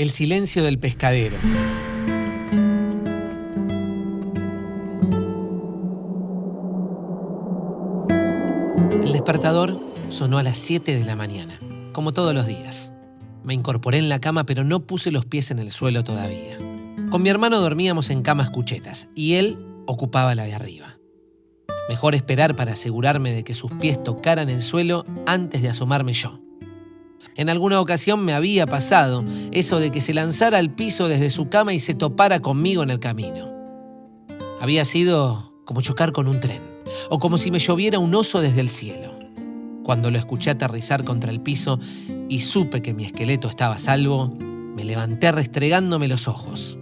El silencio del pescadero. El despertador sonó a las 7 de la mañana, como todos los días. Me incorporé en la cama, pero no puse los pies en el suelo todavía. Con mi hermano dormíamos en camas cuchetas y él ocupaba la de arriba. Mejor esperar para asegurarme de que sus pies tocaran el suelo antes de asomarme yo. En alguna ocasión me había pasado eso de que se lanzara al piso desde su cama y se topara conmigo en el camino. Había sido como chocar con un tren, o como si me lloviera un oso desde el cielo. Cuando lo escuché aterrizar contra el piso y supe que mi esqueleto estaba a salvo, me levanté restregándome los ojos.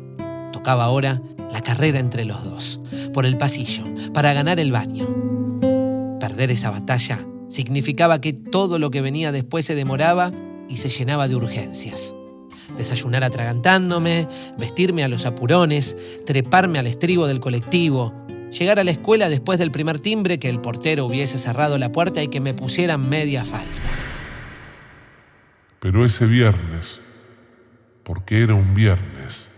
Tocaba ahora la carrera entre los dos, por el pasillo, para ganar el baño. Perder esa batalla significaba que todo lo que venía después se demoraba y se llenaba de urgencias. Desayunar atragantándome, vestirme a los apurones, treparme al estribo del colectivo, llegar a la escuela después del primer timbre, que el portero hubiese cerrado la puerta y que me pusieran media falta. Pero ese viernes, porque era un viernes,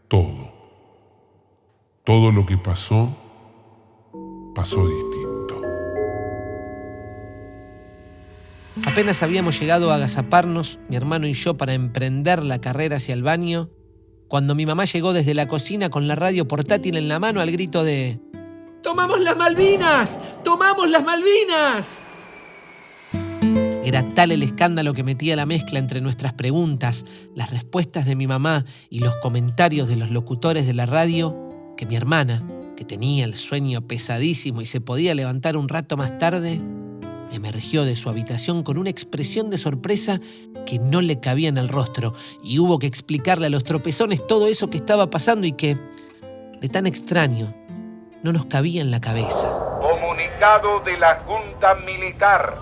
todo lo que pasó distinto. Apenas habíamos llegado a agazaparnos, mi hermano y yo, para emprender la carrera hacia el baño, cuando mi mamá llegó desde la cocina con la radio portátil en la mano al grito de ¡Tomamos las Malvinas! ¡Tomamos las Malvinas! Era tal el escándalo que metía la mezcla entre nuestras preguntas, las respuestas de mi mamá y los comentarios de los locutores de la radio, que mi hermana, que tenía el sueño pesadísimo y se podía levantar un rato más tarde, emergió de su habitación con una expresión de sorpresa que no le cabía en el rostro y hubo que explicarle a los tropezones todo eso que estaba pasando y que, de tan extraño, no nos cabía en la cabeza. Comunicado de la Junta Militar.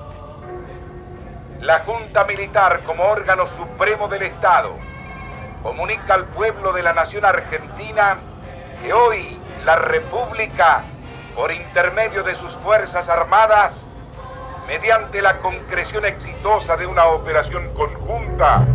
La Junta Militar, como órgano supremo del Estado, comunica al pueblo de la nación argentina que hoy la República, por intermedio de sus Fuerzas Armadas, mediante la concreción exitosa de una operación conjunta.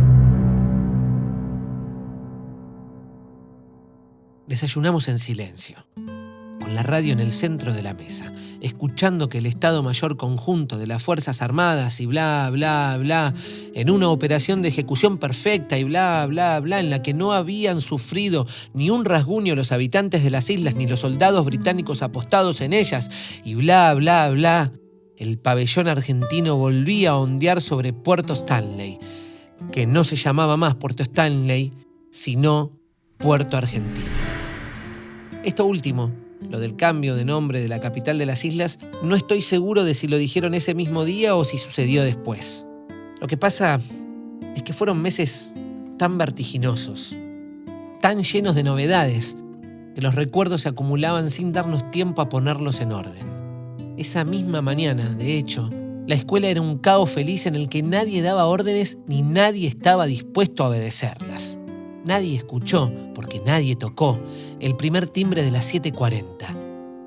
Desayunamos en silencio, con la radio en el centro de la mesa, escuchando que el Estado Mayor Conjunto de las Fuerzas Armadas y bla, bla, bla, en una operación de ejecución perfecta y bla, bla, bla, en la que no habían sufrido ni un rasguño los habitantes de las islas ni los soldados británicos apostados en ellas y bla, bla, bla. El pabellón argentino volvía a ondear sobre Puerto Stanley, que no se llamaba más Puerto Stanley, sino Puerto Argentino. Esto último, lo del cambio de nombre de la capital de las islas, no estoy seguro de si lo dijeron ese mismo día o si sucedió después. Lo que pasa es que fueron meses tan vertiginosos, tan llenos de novedades, que los recuerdos se acumulaban sin darnos tiempo a ponerlos en orden. Esa misma mañana, de hecho, la escuela era un caos feliz en el que nadie daba órdenes ni nadie estaba dispuesto a obedecerlas. Nadie escuchó, porque nadie tocó, el primer timbre de las 7:40.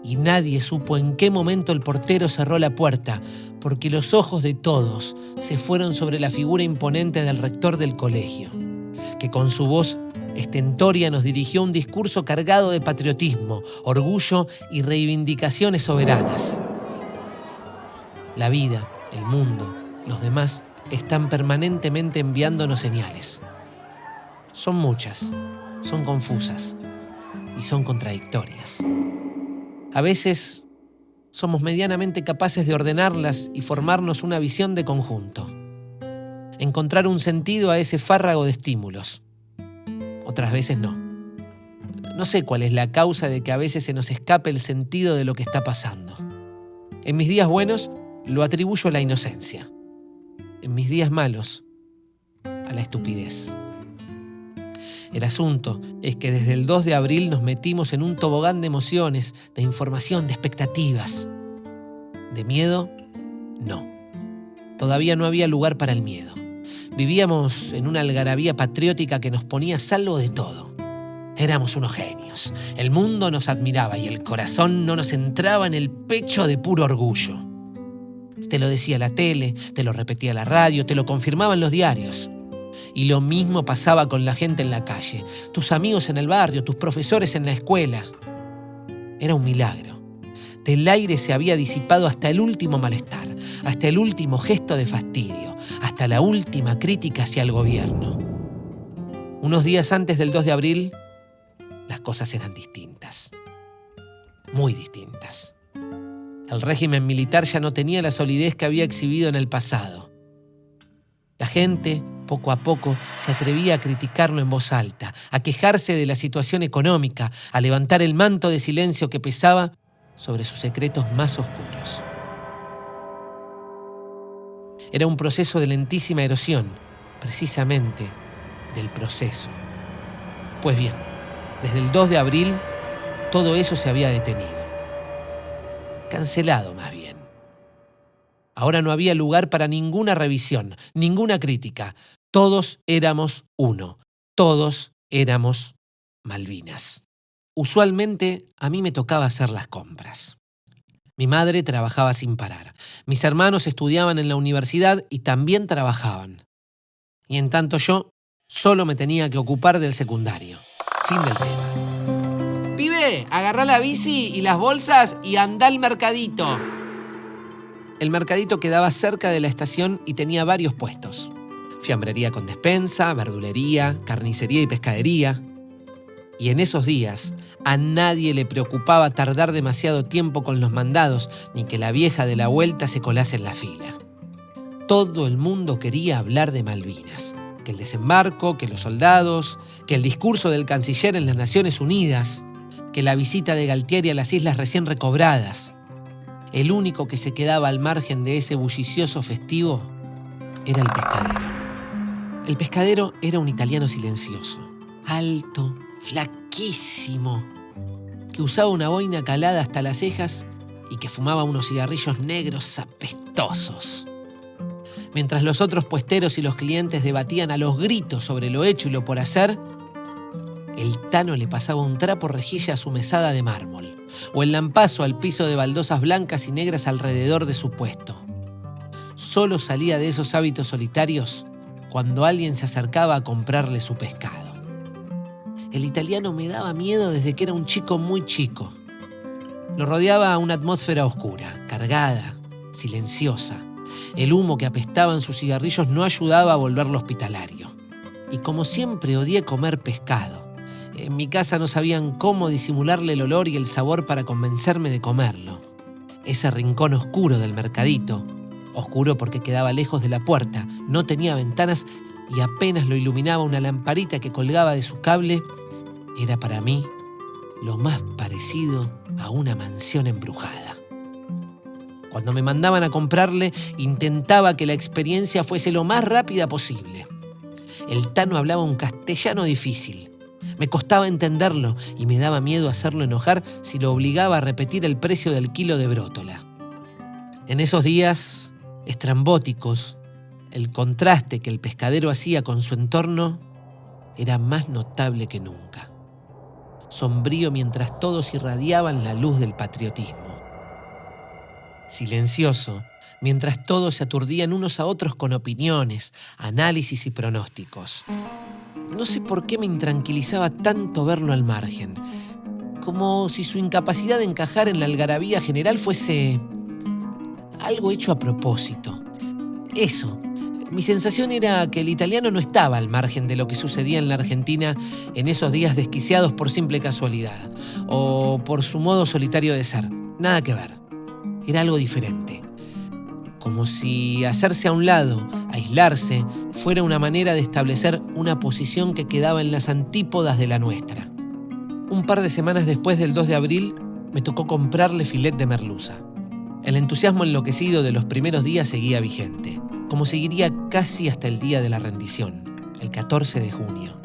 Y nadie supo en qué momento el portero cerró la puerta, porque los ojos de todos se fueron sobre la figura imponente del rector del colegio, que con su voz estentoria nos dirigió un discurso cargado de patriotismo, orgullo y reivindicaciones soberanas. La vida, el mundo, los demás están permanentemente enviándonos señales. Son muchas, son confusas y son contradictorias. A veces somos medianamente capaces de ordenarlas y formarnos una visión de conjunto. Encontrar un sentido a ese fárrago de estímulos. Otras veces no. No sé cuál es la causa de que a veces se nos escape el sentido de lo que está pasando. En mis días buenos, lo atribuyo a la inocencia. En mis días malos, a la estupidez. El asunto es que desde el 2 de abril nos metimos en un tobogán de emociones, de información, de expectativas. ¿De miedo? No. Todavía no había lugar para el miedo. Vivíamos en una algarabía patriótica que nos ponía a salvo de todo. Éramos unos genios. El mundo nos admiraba y el corazón no nos entraba en el pecho de puro orgullo. Te lo decía la tele, te lo repetía la radio, te lo confirmaban los diarios. Y lo mismo pasaba con la gente en la calle, tus amigos en el barrio, tus profesores en la escuela. Era un milagro. Del aire se había disipado hasta el último malestar, hasta el último gesto de fastidio, hasta la última crítica hacia el gobierno. Unos días antes del 2 de abril, las cosas eran distintas. Muy distintas. El régimen militar ya no tenía la solidez que había exhibido en el pasado. La gente, poco a poco, se atrevía a criticarlo en voz alta, a quejarse de la situación económica, a levantar el manto de silencio que pesaba sobre sus secretos más oscuros. Era un proceso de lentísima erosión, precisamente del proceso. Pues bien, desde el 2 de abril, todo eso se había detenido. Cancelado, más bien. Ahora no había lugar para ninguna revisión, ninguna crítica. Todos éramos uno. Todos éramos Malvinas. Usualmente a mí me tocaba hacer las compras. Mi madre trabajaba sin parar. Mis hermanos estudiaban en la universidad y también trabajaban. Y en tanto yo solo me tenía que ocupar del secundario. Fin del tema. ¡Pibe! Agarrá la bici y las bolsas y andá al mercadito. El mercadito quedaba cerca de la estación y tenía varios puestos. Fiambrería con despensa, verdulería, carnicería y pescadería. Y en esos días, a nadie le preocupaba tardar demasiado tiempo con los mandados, ni que la vieja de la vuelta se colase en la fila. Todo el mundo quería hablar de Malvinas. Que el desembarco, que los soldados, que el discurso del canciller en las Naciones Unidas, que la visita de Galtieri a las islas recién recobradas. El único que se quedaba al margen de ese bullicioso festivo era el pescadero. El pescadero era un italiano silencioso, alto, flaquísimo, que usaba una boina calada hasta las cejas y que fumaba unos cigarrillos negros apestosos. Mientras los otros puesteros y los clientes debatían a los gritos sobre lo hecho y lo por hacer, el Tano le pasaba un trapo rejilla a su mesada de mármol, o el lampazo al piso de baldosas blancas y negras alrededor de su puesto. Solo salía de esos hábitos solitarios cuando alguien se acercaba a comprarle su pescado. El italiano me daba miedo desde que era un chico muy chico. Lo rodeaba una atmósfera oscura, cargada, silenciosa. El humo que apestaba en sus cigarrillos no ayudaba a volverlo hospitalario. Y como siempre odié comer pescado. En mi casa no sabían cómo disimularle el olor y el sabor para convencerme de comerlo. Ese rincón oscuro del mercadito, oscuro porque quedaba lejos de la puerta, no tenía ventanas y apenas lo iluminaba una lamparita que colgaba de su cable, era para mí lo más parecido a una mansión embrujada. Cuando me mandaban a comprarle, intentaba que la experiencia fuese lo más rápida posible. El Tano hablaba un castellano difícil. Me costaba entenderlo y me daba miedo hacerlo enojar si lo obligaba a repetir el precio del kilo de brótola. En esos días estrambóticos, el contraste que el pescadero hacía con su entorno era más notable que nunca. Sombrío mientras todos irradiaban la luz del patriotismo. Silencioso mientras todos se aturdían unos a otros con opiniones, análisis y pronósticos. No sé por qué me intranquilizaba tanto verlo al margen, como si su incapacidad de encajar en la algarabía general fuese algo hecho a propósito. Eso, mi sensación era que el italiano no estaba al margen de lo que sucedía en la Argentina en esos días desquiciados por simple casualidad, o por su modo solitario de ser. Nada que ver. Era algo diferente. Como si hacerse a un lado, aislarse, fuera una manera de establecer una posición que quedaba en las antípodas de la nuestra. Un par de semanas después del 2 de abril, me tocó comprarle filet de merluza. El entusiasmo enloquecido de los primeros días seguía vigente, como seguiría casi hasta el día de la rendición, el 14 de junio.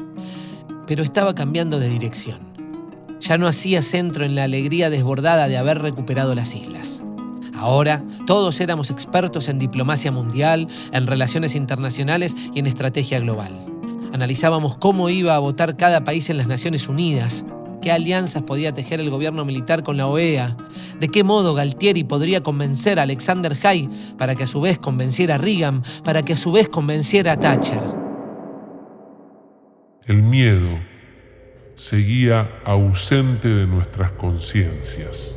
Pero estaba cambiando de dirección. Ya no hacía centro en la alegría desbordada de haber recuperado las islas. Ahora, todos éramos expertos en diplomacia mundial, en relaciones internacionales y en estrategia global. Analizábamos cómo iba a votar cada país en las Naciones Unidas, qué alianzas podía tejer el gobierno militar con la OEA, de qué modo Galtieri podría convencer a Alexander Haig para que a su vez convenciera a Reagan, para que a su vez convenciera a Thatcher. El miedo seguía ausente de nuestras conciencias.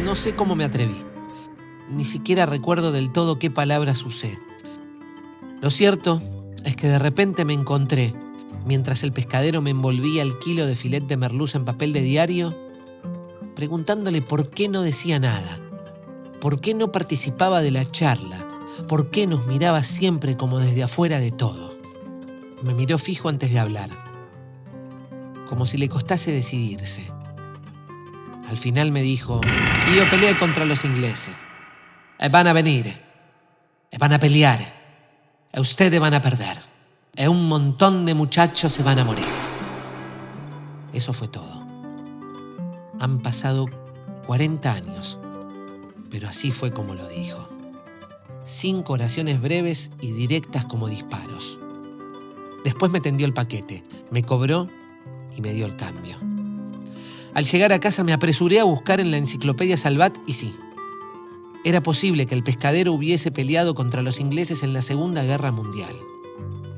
No sé cómo me atreví. Ni siquiera recuerdo del todo qué palabras usé. Lo cierto es que de repente me encontré, mientras el pescadero me envolvía el kilo de filet de merluza en papel de diario, preguntándole por qué no decía nada, por qué no participaba de la charla, por qué nos miraba siempre como desde afuera de todo. Me miró fijo antes de hablar, como si le costase decidirse. Al final me dijo: yo peleé contra los ingleses. Van a venir. Van a pelear. Ustedes van a perder. Un montón de muchachos se van a morir. Eso fue todo. Han pasado 40 años, pero así fue como lo dijo. 5 oraciones breves y directas como disparos. Después me tendió el paquete, me cobró y me dio el cambio. Al llegar a casa me apresuré a buscar en la enciclopedia Salvat y sí, era posible que el pescadero hubiese peleado contra los ingleses en la Segunda Guerra Mundial.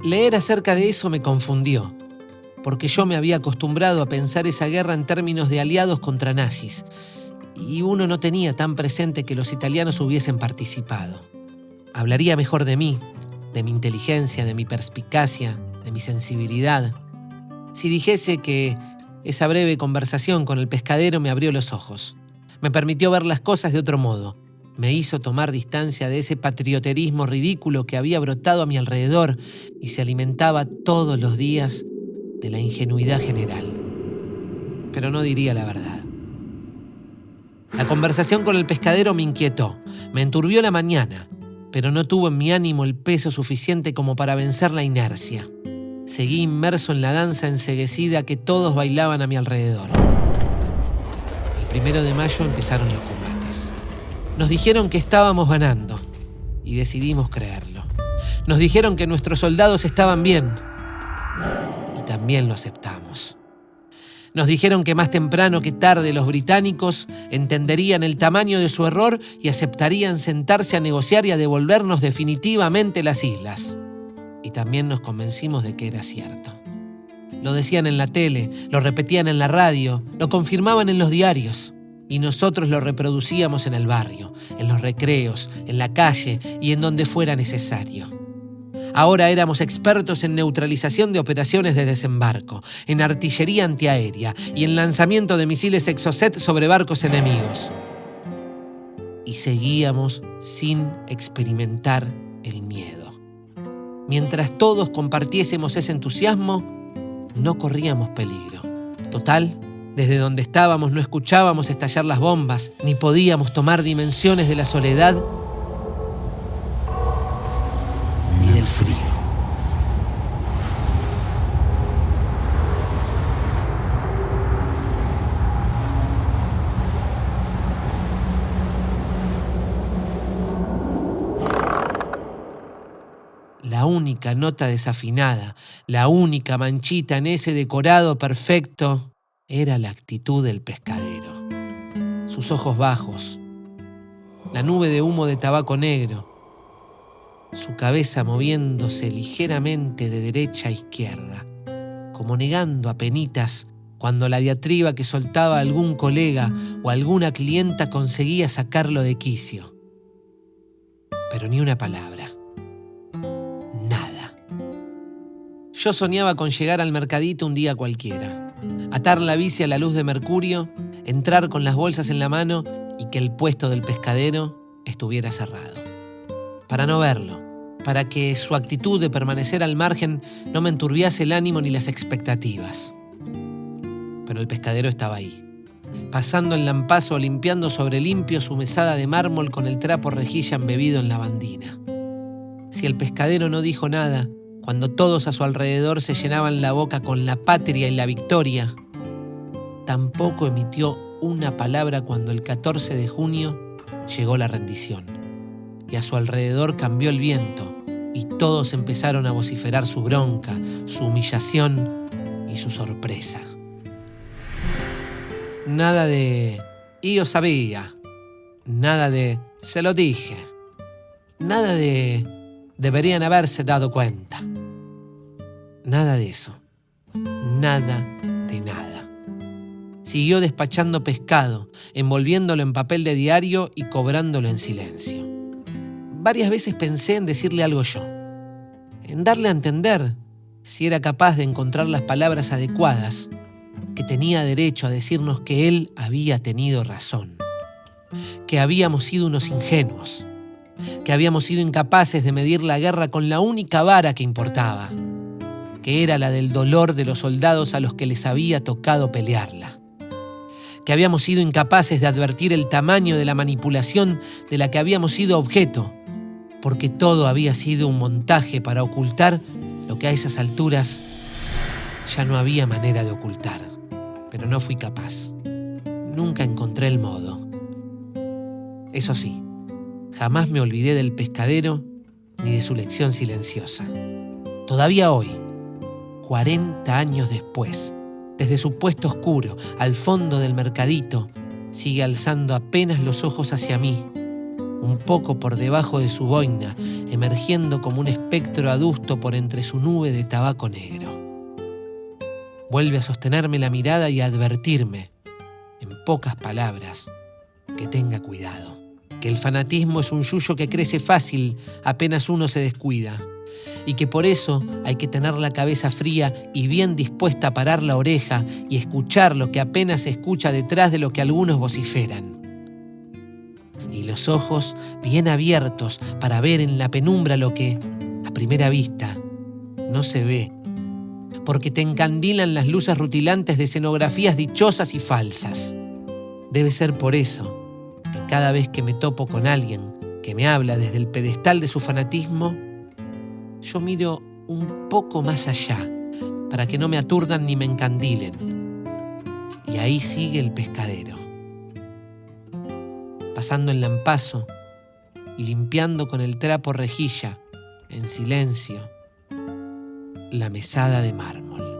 Leer acerca de eso me confundió, porque yo me había acostumbrado a pensar esa guerra en términos de aliados contra nazis, y uno no tenía tan presente que los italianos hubiesen participado. Hablaría mejor de mí, de mi inteligencia, de mi perspicacia, de mi sensibilidad, si dijese que esa breve conversación con el pescadero me abrió los ojos, me permitió ver las cosas de otro modo, me hizo tomar distancia de ese patrioterismo ridículo que había brotado a mi alrededor y se alimentaba todos los días de la ingenuidad general. Pero no diría la verdad. La conversación con el pescadero me inquietó, me enturbió la mañana, pero no tuvo en mi ánimo el peso suficiente como para vencer la inercia. Seguí inmerso en la danza enceguecida que todos bailaban a mi alrededor. El 1 de mayo empezaron los combates. Nos dijeron que estábamos ganando y decidimos creerlo. Nos dijeron que nuestros soldados estaban bien y también lo aceptamos. Nos dijeron que más temprano que tarde los británicos entenderían el tamaño de su error y aceptarían sentarse a negociar y a devolvernos definitivamente las islas. Y también nos convencimos de que era cierto. Lo decían en la tele, lo repetían en la radio, lo confirmaban en los diarios. Y nosotros lo reproducíamos en el barrio, en los recreos, en la calle y en donde fuera necesario. Ahora éramos expertos en neutralización de operaciones de desembarco, en artillería antiaérea y en lanzamiento de misiles Exocet sobre barcos enemigos. Y seguíamos sin experimentar el miedo. Mientras todos compartiésemos ese entusiasmo, no corríamos peligro. Total, desde donde estábamos no escuchábamos estallar las bombas, ni podíamos tomar dimensiones de la soledad ni del frío. La única nota desafinada, la única manchita en ese decorado perfecto, era la actitud del pescadero. Sus ojos bajos, la nube de humo de tabaco negro, su cabeza moviéndose ligeramente de derecha a izquierda, como negando apenitas cuando la diatriba que soltaba algún colega o alguna clienta conseguía sacarlo de quicio. Pero ni una palabra. Nada. Yo soñaba con llegar al mercadito un día cualquiera, atar la bici a la luz de mercurio, entrar con las bolsas en la mano y que el puesto del pescadero estuviera cerrado. Para no verlo, para que su actitud de permanecer al margen no me enturbiase el ánimo ni las expectativas. Pero el pescadero estaba ahí, pasando el lampazo o limpiando sobre limpio su mesada de mármol con el trapo rejilla embebido en lavandina. Si el pescadero no dijo nada, cuando todos a su alrededor se llenaban la boca con la patria y la victoria, tampoco emitió una palabra cuando el 14 de junio llegó la rendición, y a su alrededor cambió el viento, y todos empezaron a vociferar su bronca, su humillación y su sorpresa. Nada de «yo sabía», nada de «se lo dije», nada de «deberían haberse dado cuenta». Nada de eso. Nada de nada. Siguió despachando pescado, envolviéndolo en papel de diario y cobrándolo en silencio. Varias veces pensé en decirle algo yo, en darle a entender, si era capaz de encontrar las palabras adecuadas, que tenía derecho a decirnos que él había tenido razón, que habíamos sido unos ingenuos, que habíamos sido incapaces de medir la guerra con la única vara que importaba, que era la del dolor de los soldados a los que les había tocado pelearla, que habíamos sido incapaces de advertir el tamaño de la manipulación de la que habíamos sido objeto, porque todo había sido un montaje para ocultar lo que a esas alturas ya no había manera de ocultar. Pero no fui capaz. Nunca encontré el modo. Eso sí, jamás me olvidé del pescadero ni de su lección silenciosa. Todavía hoy, 40 años después, desde su puesto oscuro, al fondo del mercadito, sigue alzando apenas los ojos hacia mí, un poco por debajo de su boina, emergiendo como un espectro adusto por entre su nube de tabaco negro. Vuelve a sostenerme la mirada y a advertirme, en pocas palabras, que tenga cuidado, que el fanatismo es un yuyo que crece fácil apenas uno se descuida, y que por eso hay que tener la cabeza fría y bien dispuesta a parar la oreja y escuchar lo que apenas se escucha detrás de lo que algunos vociferan. Y los ojos bien abiertos para ver en la penumbra lo que, a primera vista, no se ve, porque te encandilan las luces rutilantes de escenografías dichosas y falsas. Debe ser por eso que cada vez que me topo con alguien que me habla desde el pedestal de su fanatismo, yo miro un poco más allá para que no me aturdan ni me encandilen. Y ahí sigue el pescadero, pasando el lampazo y limpiando con el trapo rejilla, en silencio, la mesada de mármol.